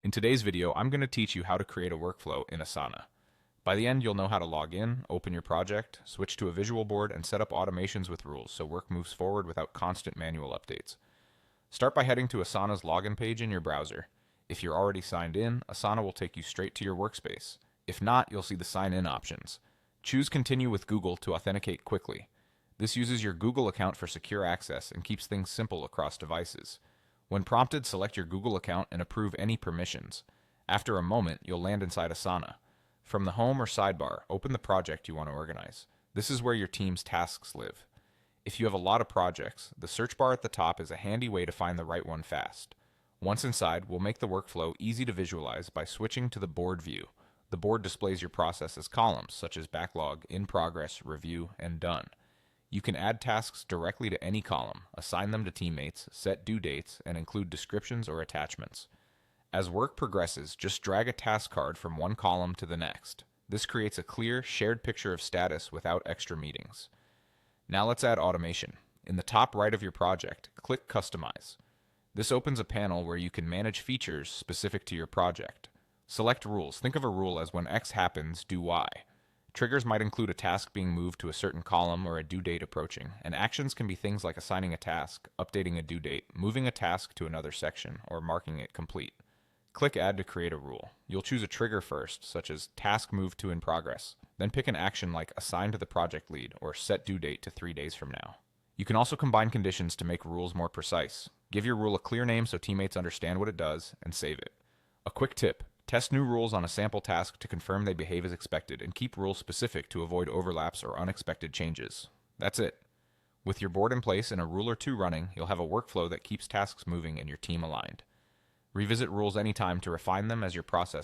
In today's video, I'm going to teach you how to create a workflow in Asana. By the end, you'll know how to log in, open your project, switch to a visual board, and set up automations with rules so work moves forward without constant manual updates. Start by heading to Asana's login page in your browser. If you're already signed in, Asana will take you straight to your workspace. If not, you'll see the sign in options. Choose Continue with Google to authenticate quickly. This uses your Google account for secure access and keeps things simple across devices. When prompted, select your Google account and approve any permissions. After a moment, you'll land inside Asana. From the home or sidebar, open the project you want to organize. This is where your team's tasks live. If you have a lot of projects, the search bar at the top is a handy way to find the right one fast. Once inside, we'll make the workflow easy to visualize by switching to the board view. The board displays your process as columns, such as backlog, in progress, review, and done. You can add tasks directly to any column, assign them to teammates, set due dates, and include descriptions or attachments. As work progresses, just drag a task card from one column to the next. This creates a clear, shared picture of status without extra meetings. Now let's add automation. In the top right of your project, click Customize. This opens a panel where you can manage features specific to your project. Select rules. Think of a rule as when X happens, do Y. Triggers might include a task being moved to a certain column or a due date approaching, and actions can be things like assigning a task, updating a due date, moving a task to another section, or marking it complete. Click Add to create a rule. You'll choose a trigger first, such as Task Moved to in Progress, then pick an action like Assign to the project lead or Set due date to 3 days from now. You can also combine conditions to make rules more precise. Give your rule a clear name so teammates understand what it does, and save it. A quick tip. Test new rules on a sample task to confirm they behave as expected, and keep rules specific to avoid overlaps or unexpected changes. That's it. With your board in place and a rule or two running, you'll have a workflow that keeps tasks moving and your team aligned. Revisit rules anytime to refine them as your process